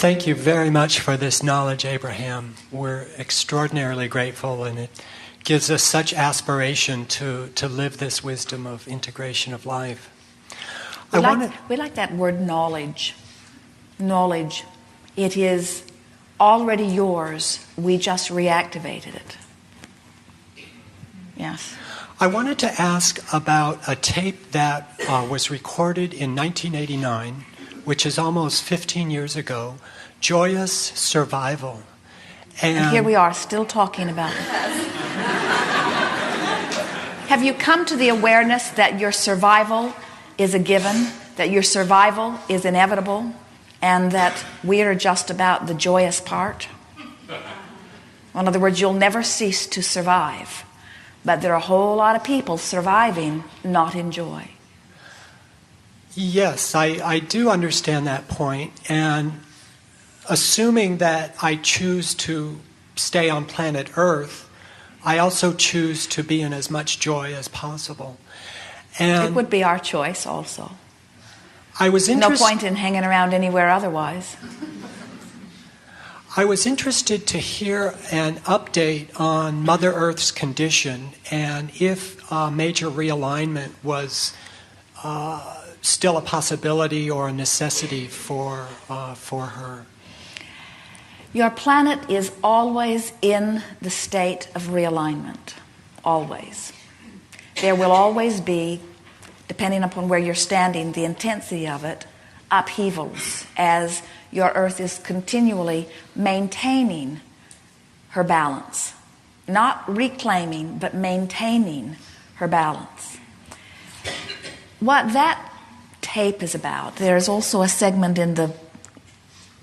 Thank you very much for this knowledge, Abraham. We're extraordinarily grateful, and it gives us such aspiration to live this wisdom of integration of life. We like that word knowledge. Knowledge. It is already yours. We just reactivated it. Yes. I wanted to ask about a tape that was recorded in 1989, which is almost 15 years ago, Joyous Survival. And here we are, still talking about it. Have you come to the awareness that your survival is a given, that your survival is inevitable, and that we are just about the joyous part? In other words, you'll never cease to survive. But there are a whole lot of people surviving, not in joy. Yes, I do understand that point. And assuming that I choose to stay on planet Earth, I also choose to be in as much joy as possible. And it would be our choice also. I was no point in hanging around anywhere otherwise. I was interested to hear an update on Mother Earth's condition and if major realignment was still a possibility or a necessity for her. Your planet is always in the state of realignment. Always. There will always be, depending upon where you're standing, the intensity of it, upheavals as your Earth is continually maintaining her balance. Not reclaiming, but maintaining her balance. What that tape is about, there's also a segment in the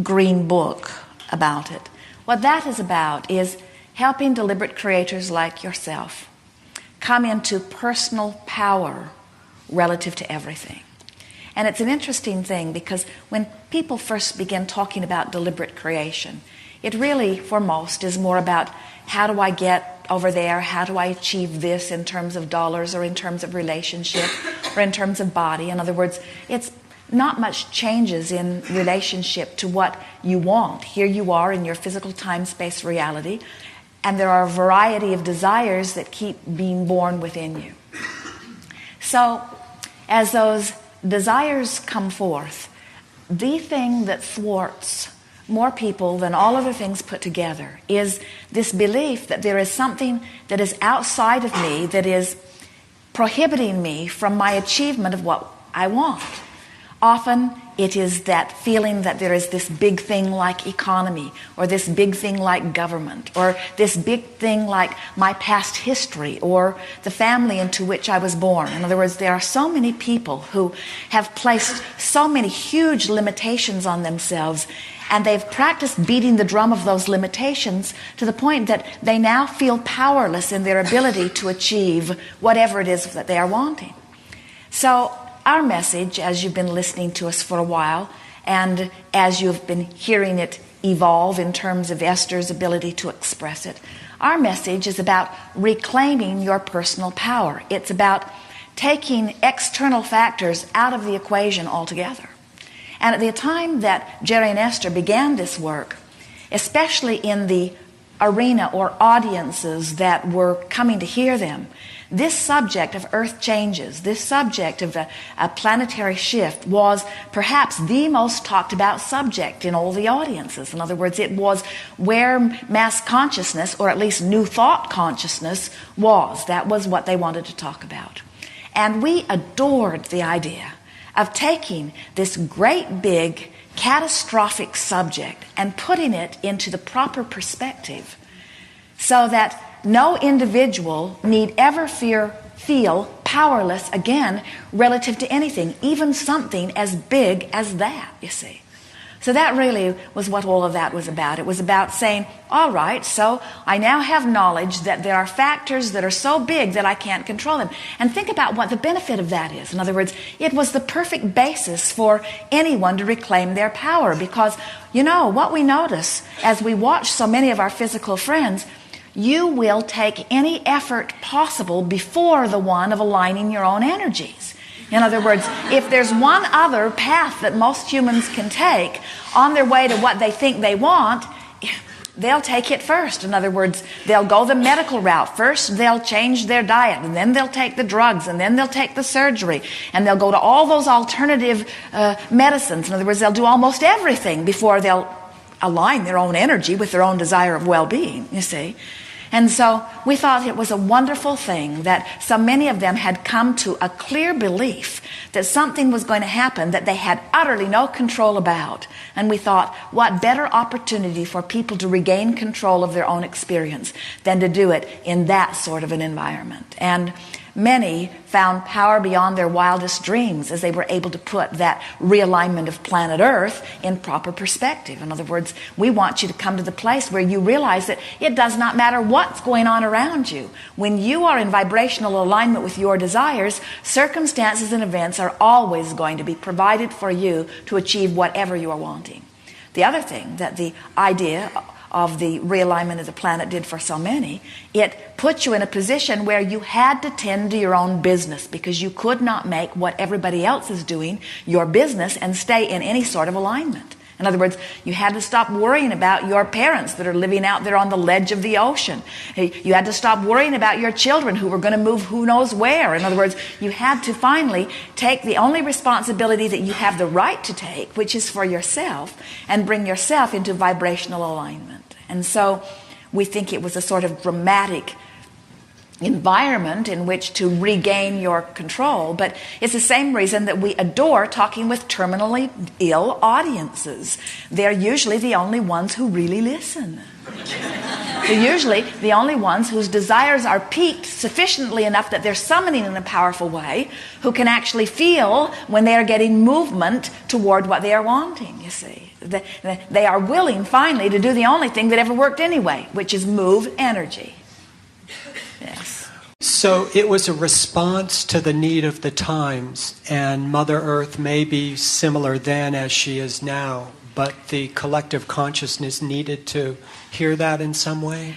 Green Book about it. What that is about is helping deliberate creators like yourself come into personal power relative to everything. And it's an interesting thing because when people first begin talking about deliberate creation, it really, for most, is more about how do I get over there, how do I achieve this in terms of dollars or in terms of relationship or in terms of body. In other words, it's not much changes in relationship to what you want. Here you are in your physical time-space reality, and there are a variety of desires that keep being born within you. So, as those desires come forth, the thing that thwarts more people than all other things put together is this belief that there is something that is outside of me that is prohibiting me from my achievement of what I want. Often it is that feeling that there is this big thing like economy, or this big thing like government, or this big thing like my past history, or the family into which I was born. In other words, there are so many people who have placed so many huge limitations on themselves, and they've practiced beating the drum of those limitations to the point that they now feel powerless in their ability to achieve whatever it is that they are wanting. So our message, as you've been listening to us for a while, and as you've been hearing it evolve in terms of Esther's ability to express it, our message is about reclaiming your personal power. It's about taking external factors out of the equation altogether. And at the time that Jerry and Esther began this work, especially in the arena or audiences that were coming to hear them, this subject of earth changes, this subject of a planetary shift was perhaps the most talked about subject in all the audiences. In other words, it was where mass consciousness, or at least new thought consciousness, was. That was what they wanted to talk about. And we adored the idea of taking this great big catastrophic subject and putting it into the proper perspective so that no individual need ever feel powerless again relative to anything, even something as big as that, you see. So that really was what all of that was about. It was about saying, all right, so I now have knowledge that there are factors that are so big that I can't control them. And think about what the benefit of that is. In other words, it was the perfect basis for anyone to reclaim their power because, you know, what we notice as we watch so many of our physical friends, you will take any effort possible before the one of aligning your own energies. In other words, if there's one other path that most humans can take on their way to what they think they want, they'll take it first. In other words, they'll go the medical route. First, they'll change their diet, and then they'll take the drugs, and then they'll take the surgery, and they'll go to all those alternative medicines. In other words, they'll do almost everything before they'll align their own energy with their own desire of well-being, you see. And so we thought it was a wonderful thing that so many of them had come to a clear belief that something was going to happen that they had utterly no control about. And we thought, what better opportunity for people to regain control of their own experience than to do it in that sort of an environment. And many found power beyond their wildest dreams as they were able to put that realignment of planet Earth in proper perspective. In other words, we want you to come to the place where you realize that it does not matter what's going on around you. When you are in vibrational alignment with your desires, circumstances and events are always going to be provided for you to achieve whatever you are wanting. The other thing that the idea of the realignment of the planet did for so many, it put you in a position where you had to tend to your own business because you could not make what everybody else is doing your business and stay in any sort of alignment. In other words, you had to stop worrying about your parents that are living out there on the ledge of the ocean. You had to stop worrying about your children who were going to move who knows where. In other words, you had to finally take the only responsibility that you have the right to take, which is for yourself, and bring yourself into vibrational alignment. And so we think it was a sort of dramatic environment in which to regain your control, but it's the same reason that we adore talking with terminally ill audiences. They're usually the only ones who really listen. They're usually the only ones whose desires are piqued sufficiently enough that they're summoning in a powerful way, who can actually feel when they are getting movement toward what they are wanting, you see. They are willing finally to do the only thing that ever worked anyway, which is move energy. Yes. So it was a response to the need of the times, and Mother Earth may be similar then as she is now, but the collective consciousness needed to hear that in some way?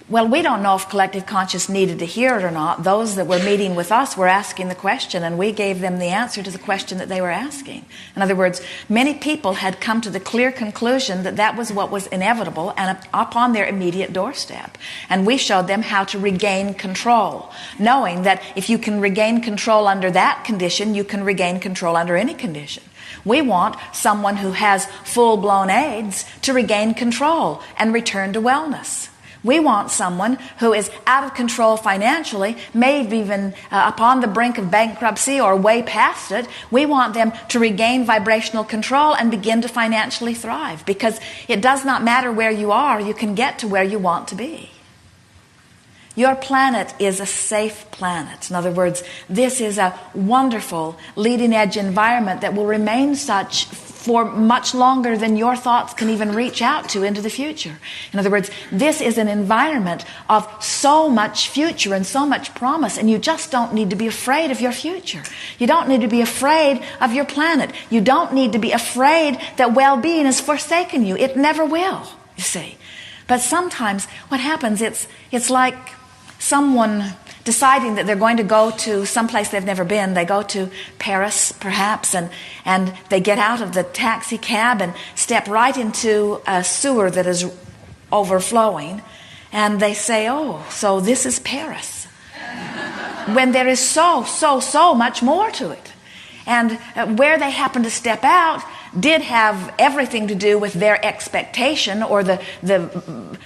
Well, we don't know if collective conscious needed to hear it or not. Those that were meeting with us were asking the question, and we gave them the answer to the question that they were asking. In other words, many people had come to the clear conclusion that that was what was inevitable and upon their immediate doorstep. And we showed them how to regain control, knowing that if you can regain control under that condition, you can regain control under any condition. We want someone who has full-blown AIDS to regain control and return to wellness. We want someone who is out of control financially, maybe even upon the brink of bankruptcy or way past it. We want them to regain vibrational control and begin to financially thrive, because it does not matter where you are, you can get to where you want to be. Your planet is a safe planet. In other words, this is a wonderful leading-edge environment that will remain such for much longer than your thoughts can even reach out to into the future. In other words, this is an environment of so much future and so much promise, and you just don't need to be afraid of your future. You don't need to be afraid of your planet. You don't need to be afraid that well-being has forsaken you. It never will, you see. But sometimes what happens, it's like someone deciding that they're going to go to someplace they've never been. They go to Paris, perhaps, and they get out of the taxi cab and step right into a sewer that is overflowing, and they say, oh, so this is Paris. When there is so much more to it. And where they happen to step out did have everything to do with their expectation or the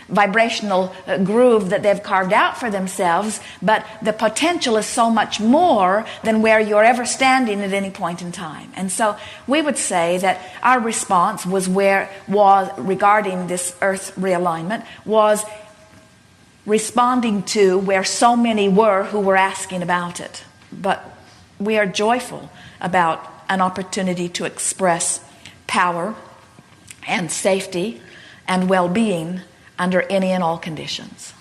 vibrational groove that they've carved out for themselves, but the potential is so much more than where you're ever standing at any point in time. And so we would say that our response was regarding this Earth realignment was responding to where so many were who were asking about it. But we are joyful about an opportunity to express power and safety and well-being under any and all conditions.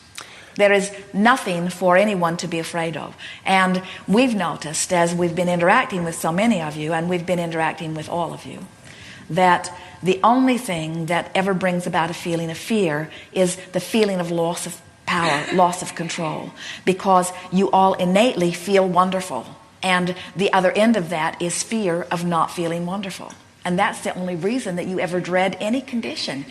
There is nothing for anyone to be afraid of. And we've noticed, as we've been interacting with so many of you, and we've been interacting with all of you, that the only thing that ever brings about a feeling of fear is the feeling of loss of power, loss of control, because you all innately feel wonderful. And the other end of that is fear of not feeling wonderful. And that's the only reason that you ever dread any condition.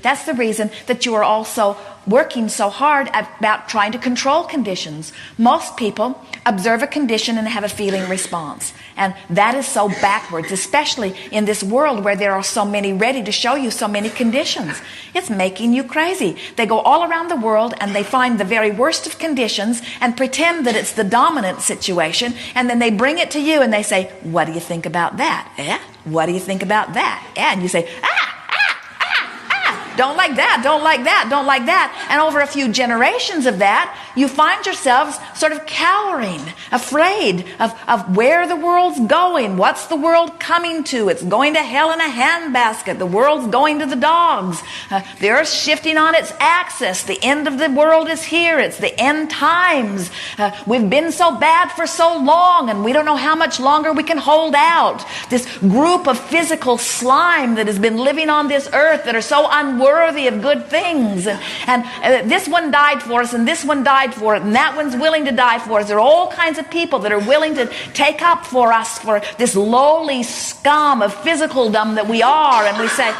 That's the reason that you are also working so hard about trying to control conditions. Most people observe a condition and have a feeling response. And that is so backwards, especially in this world where there are so many ready to show you so many conditions. It's making you crazy. They go all around the world and they find the very worst of conditions and pretend that it's the dominant situation, and then they bring it to you and they say, what do you think about that? What do you think about that? And you say, don't like that, don't like that, don't like that. And over a few generations of that, you find yourselves sort of cowering, afraid of where the world's going. What's the world coming to? It's going to hell in a handbasket. The world's going to the dogs. The earth's shifting on its axis. The end of the world is here. It's the end times. We've been so bad for so long, and we don't know how much longer we can hold out. This group of physical slime that has been living on this earth that are so unworthy of good things. And this one died for us, and this one died for it, and that one's willing to die for us. There are all kinds of people that are willing to take up for us for this lowly scum of physicaldom that we are. And we say,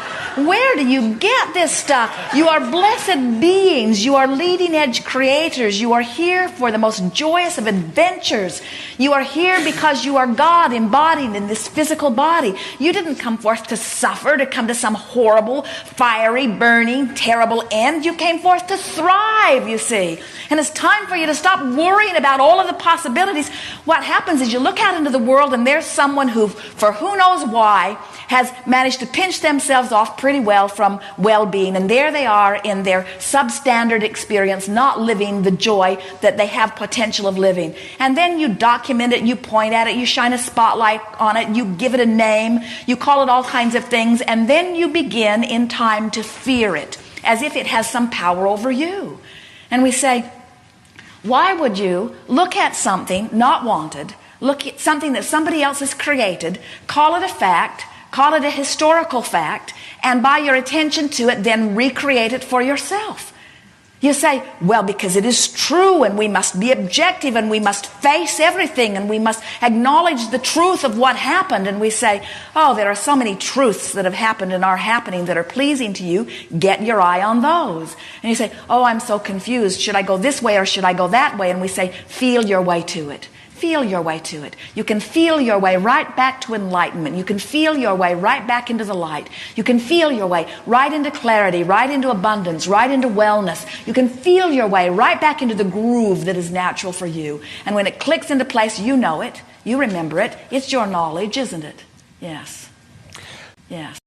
where do you get this stuff? You are blessed beings. You are leading edge creators. You are here for the most joyous of adventures. You are here because you are God embodied in this physical body. You didn't come forth to suffer, to come to some horrible, fiery, burning, terrible end. You came forth to thrive, you see. And it's time for you to stop worrying about all of the possibilities. What happens is you look out into the world and there's someone who, for who knows why, has managed to pinch themselves off pretty well from well-being. And there they are in their substandard experience, not living the joy that they have potential of living. And then you document it, you point at it, you shine a spotlight on it, you give it a name, you call it all kinds of things, and then you begin in time to fear it, as if it has some power over you. And we say, why would you look at something not wanted, look at something that somebody else has created, call it a fact, call it a historical fact, and by your attention to it, then recreate it for yourself? You say, well, because it is true, and we must be objective, and we must face everything, and we must acknowledge the truth of what happened. And we say, oh, there are so many truths that have happened and are happening that are pleasing to you. Get your eye on those. And you say, oh, I'm so confused. Should I go this way or should I go that way? And we say, feel your way to it. Feel your way to it. You can feel your way right back to enlightenment. You can feel your way right back into the light. You can feel your way right into clarity, right into abundance, right into wellness. You can feel your way right back into the groove that is natural for you. And when it clicks into place, you know it. You remember it. It's your knowledge, isn't it? Yes. Yes.